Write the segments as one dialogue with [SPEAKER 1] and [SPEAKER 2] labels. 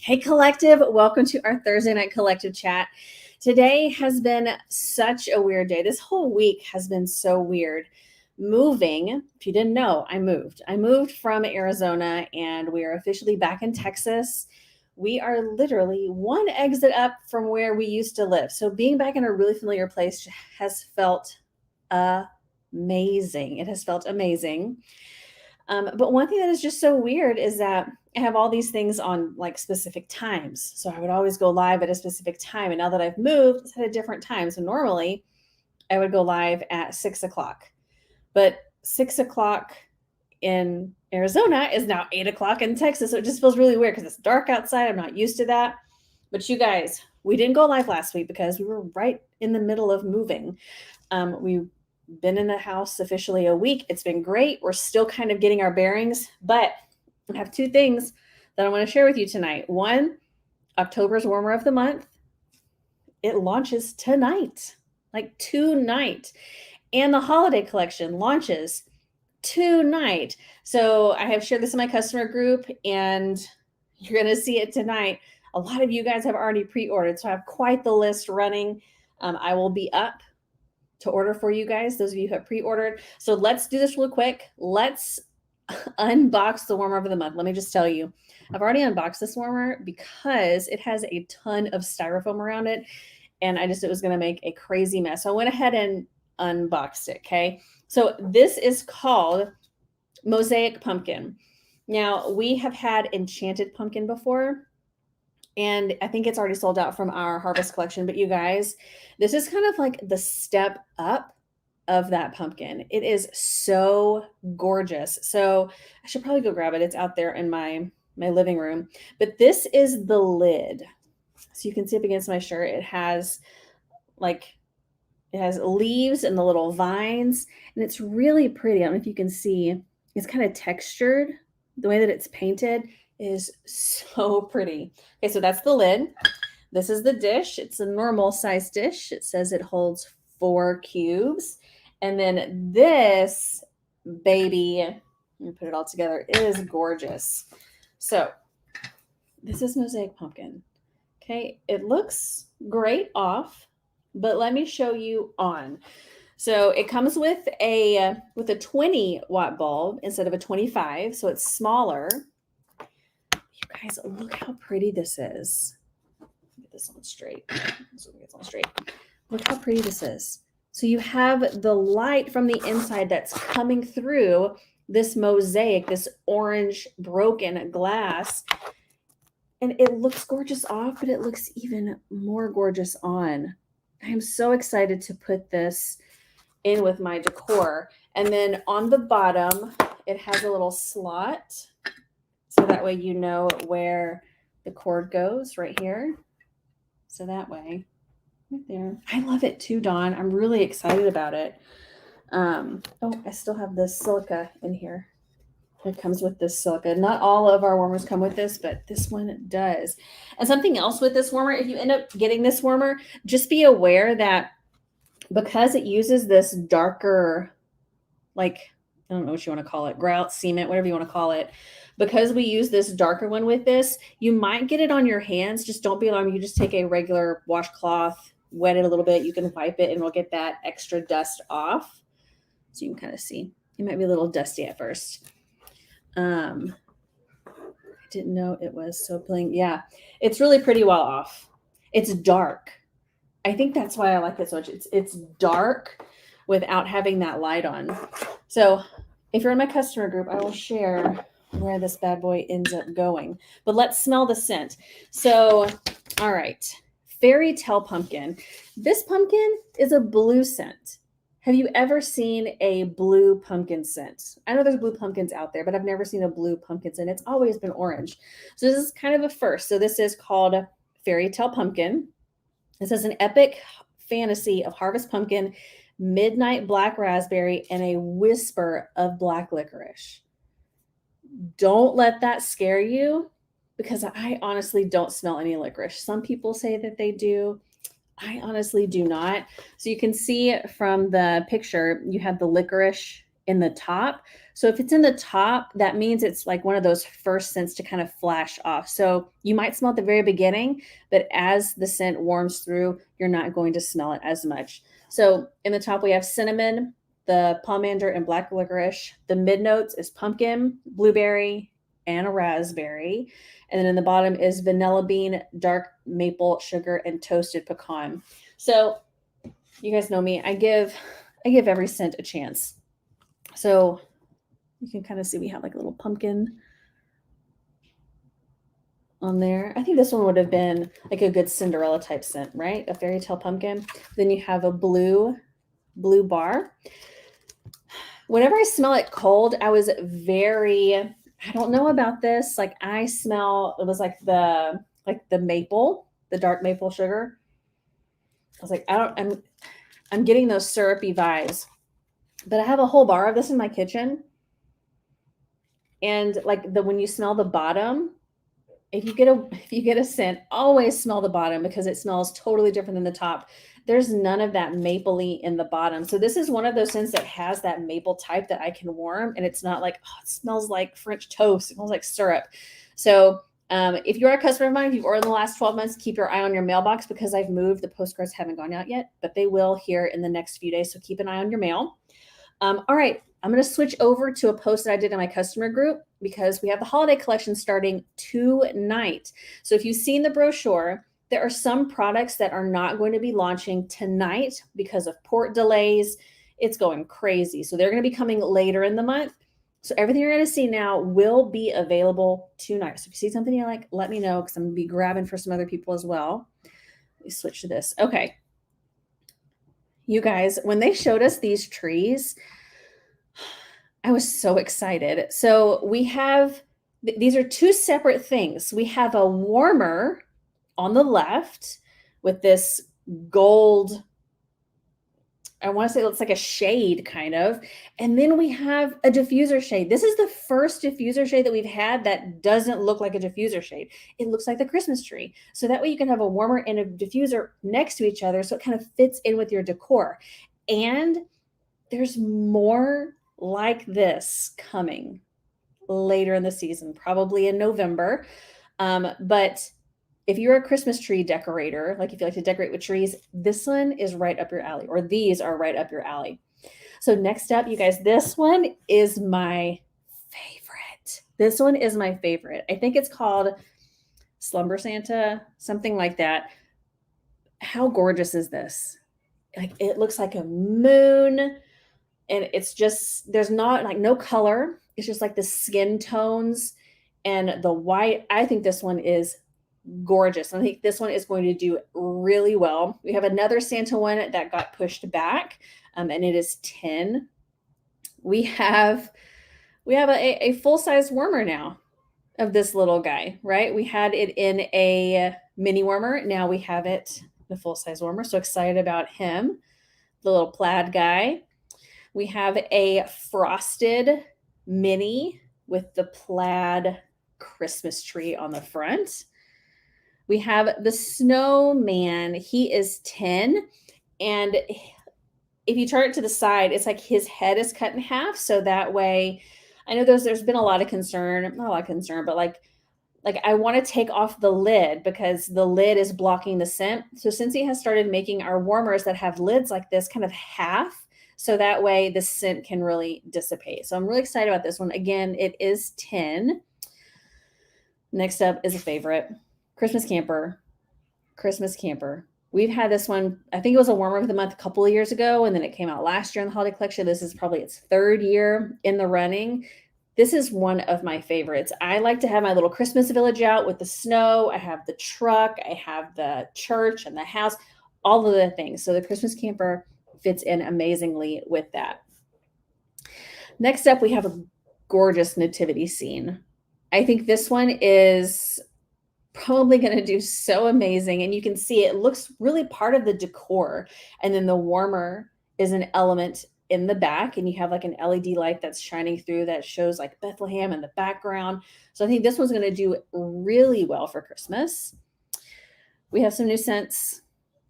[SPEAKER 1] Hey, Collective. Welcome to our Thursday night Collective chat. Today has been such a weird day. This whole week has been so weird. Moving, if you didn't know, I moved. I moved from Arizona and we are officially back in Texas. We are literally one exit up from where we used to live. So being back in a really familiar place has felt amazing. It has felt amazing. But one thing that is just so weird is that I have all these things on like specific times. So I would always go live at a specific time. And now that I've moved, it's at a different time. So normally I would go live at 6 o'clock, but 6 o'clock in Arizona is now 8 o'clock in Texas. So it just feels really weird because it's dark outside. I'm not used to that. But you guys, we didn't go live last week because we were right in the middle of moving. We've been in the house officially a week. It's been great. We're still kind of getting our bearings, but I have two things that I want to share with you tonight. One, October's warmer of the month. It launches tonight, like tonight. And the holiday collection launches tonight. So I have shared this in my customer group and you're going to see it tonight. A lot of you guys have already pre-ordered. So I have quite the list running. I will be up to order for you guys, those of you who have pre-ordered. So let's do this real quick. Let's unbox the warmer of the month. Let me just tell you, I've already unboxed this warmer because it has a ton of styrofoam around it. And I just, it was going to make a crazy mess. So I went ahead and unboxed it. Okay. So this is called Mosaic Pumpkin. Now we have had Enchanted Pumpkin before, and I think it's already sold out from our harvest collection. But you guys, this is kind of like the step up of that pumpkin. It is so gorgeous. So I should probably go grab it. It's out there in my living room. But this is the lid. So you can see up against my shirt, it has leaves and the little vines, and it's really pretty. I don't know if you can see, it's kind of textured. The way that it's painted is so pretty. Okay, so that's the lid. This is the dish. It's a normal size dish. It says it holds 4 cubes. And then this baby, let me put it all together, it is gorgeous. So this is Mosaic Pumpkin. Okay, it looks great off, but let me show you on. So it comes with a 20-watt bulb instead of a 25, so it's smaller. You guys, look how pretty this is. Get this on straight. Look how pretty this is. So you have the light from the inside that's coming through this mosaic, this orange broken glass. And it looks gorgeous off, but it looks even more gorgeous on. I am so excited to put this in with my decor. And then on the bottom, it has a little slot. So that way you know where the cord goes right here. So that way, right there. I love it too, Dawn. I'm really excited about it. Oh, I still have this silica in here. It comes with this silica. Not all of our warmers come with this, but this one does. And something else with this warmer, if you end up getting this warmer, just be aware that because it uses this darker, like, I don't know what you want to call it, grout, cement, whatever you want to call it. Because we use this darker one with this, you might get it on your hands. Just don't be alarmed. You just take a regular washcloth, wet it a little bit. You can wipe it and we'll get that extra dust off. So you can kind of see. It might be a little dusty at first. I didn't know it was so plain. Yeah, it's really pretty well off. It's dark. I think that's why I like it so much. It's dark without having that light on. So if you're in my customer group, I will share where this bad boy ends up going. But let's smell the scent. So, all right, Fairy Tale Pumpkin. This pumpkin is a blue scent. Have you ever seen a blue pumpkin scent? I know there's blue pumpkins out there, but I've never seen a blue pumpkin scent. It's always been orange. So this is kind of a first. So this is called Fairy Tale Pumpkin. It says an epic fantasy of harvest pumpkin, midnight black raspberry, and a whisper of black licorice. Don't let that scare you because I honestly don't smell any licorice. Some people say that they do. I honestly do not. So you can see from the picture, you have the licorice in the top. So if it's in the top, that means it's like one of those first scents to kind of flash off. So you might smell at the very beginning, but as the scent warms through, you're not going to smell it as much. So in the top, we have cinnamon, the pomander, and black licorice. The mid notes is pumpkin, blueberry, and a raspberry. And then in the bottom is vanilla bean, dark maple sugar, and toasted pecan. So you guys know me. I give every scent a chance. So you can kind of see we have like a little pumpkin on there. I think this one would have been like a good Cinderella type scent, right? A fairy tale pumpkin. Then you have a blue bar. Whenever I smell it cold, I was very, I don't know about this. Like I smell, it was like the maple, the dark maple sugar. I was like, I'm getting those syrupy vibes. But I have a whole bar of this in my kitchen. And like when you smell the bottom, if you get a scent, always smell the bottom because it smells totally different than the top. There's none of that mapley in the bottom. So this is one of those scents that has that maple type that I can warm, and it's not like, oh, it smells like French toast. It smells like syrup. So if you're a customer of mine, if you've ordered in the last 12 months, keep your eye on your mailbox because I've moved. The postcards haven't gone out yet, but they will here in the next few days. So keep an eye on your mail. All right, I'm going to switch over to a post that I did in my customer group because we have the holiday collection starting tonight. So if you've seen the brochure, there are some products that are not going to be launching tonight because of port delays. It's going crazy. So they're going to be coming later in the month. So everything you're going to see now will be available tonight. So if you see something you like, let me know because I'm going to be grabbing for some other people as well. Let me switch to this. Okay. You guys, when they showed us these trees, I was so excited. So we have, these are two separate things. We have a warmer on the left with this gold, I want to say it looks like a shade kind of. And then we have a diffuser shade. This is the first diffuser shade that we've had that doesn't look like a diffuser shade. It looks like the Christmas tree. So that way you can have a warmer and a diffuser next to each other so it kind of fits in with your decor. And there's more like this coming later in the season, probably in November. But if you're a Christmas tree decorator, like if you like to decorate with trees, this one is right up your alley, or these are right up your alley. So next up, you guys, this one is my favorite. This one is my favorite. I think it's called Slumber Santa, something like that. How gorgeous is this? Like it looks like a moon, and it's just, there's not like no color. It's just like the skin tones and the white. I think this one is gorgeous. I think this one is going to do really well. We have another Santa one that got pushed back, and it is 10. We have a full-size warmer now of this little guy, right? We had it in a mini warmer. Now we have it in a full-size warmer. So excited about him, the little plaid guy. We have a frosted mini with the plaid Christmas tree on the front. We have the snowman. He is 10. And if you turn it to the side, it's like his head is cut in half. So that way, I know there's been a lot of concern, not a lot of concern, but like I want to take off the lid because the lid is blocking the scent. So Scentsy has started making our warmers that have lids like this kind of half. So that way the scent can really dissipate. So I'm really excited about this one. Again, it is 10. Next up is a favorite. Christmas camper. We've had this one, I think it was a warmer of the month a couple of years ago, and then it came out last year in the holiday collection. This is probably its third year in the running. This is one of my favorites. I like to have my little Christmas village out with the snow. I have the truck, I have the church and the house, all of the things. So the Christmas camper fits in amazingly with that. Next up, we have a gorgeous nativity scene. I think this one is probably going to do so amazing. And you can see it looks really part of the decor. And then the warmer is an element in the back, and you have like an LED light that's shining through that shows like Bethlehem in the background. So I think this one's going to do really well for Christmas. We have some new scents.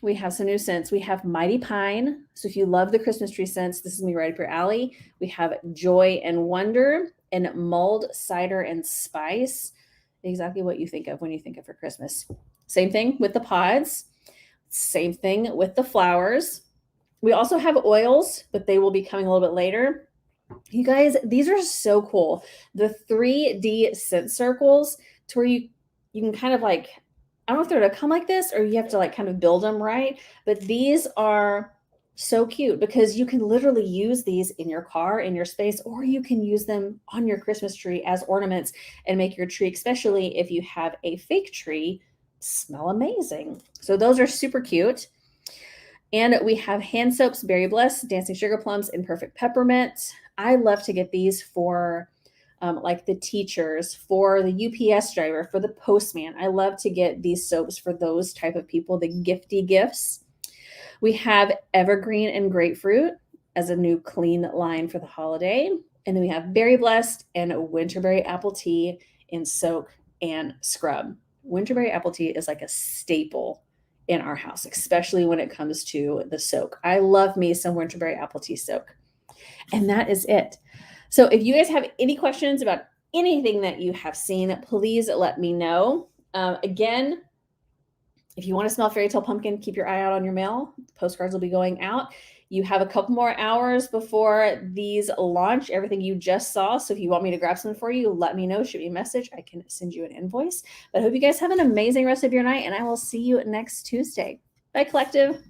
[SPEAKER 1] We have some new scents. We have Mighty Pine. So if you love the Christmas tree scents, this is gonna be right up your alley. We have Joy and Wonder and Mulled Cider and Spice. Exactly what you think of when you think of for Christmas. Same thing with the pods. Same thing with the flowers. We also have oils, but they will be coming a little bit later. You guys, these are so cool. The 3D scent circles to where you can kind of like, I don't know if they're to come like this or you have to like kind of build them right, but these are so cute because you can literally use these in your car, in your space, or you can use them on your Christmas tree as ornaments and make your tree, especially if you have a fake tree, smell amazing. So those are super cute. And we have hand soaps, Berry Bliss, Dancing Sugar Plums, and Perfect Peppermint. I love to get these for like the teachers, for the UPS driver, for the postman. I love to get these soaps for those type of people, the gifty gifts. We have Evergreen and Grapefruit as a new clean line for the holiday. And then we have Berry Blessed and Winterberry Apple Tea in Soak and Scrub. Winterberry Apple Tea is like a staple in our house, especially when it comes to the soak. I love me some Winterberry Apple Tea soak. And that is it. So if you guys have any questions about anything that you have seen, please let me know. Again, if you want to smell Fairy Tale Pumpkin, keep your eye out on your mail. Postcards will be going out. You have a couple more hours before these launch, everything you just saw. So if you want me to grab some for you, let me know. Shoot me a message. I can send you an invoice. But I hope you guys have an amazing rest of your night, and I will see you next Tuesday. Bye, Collective.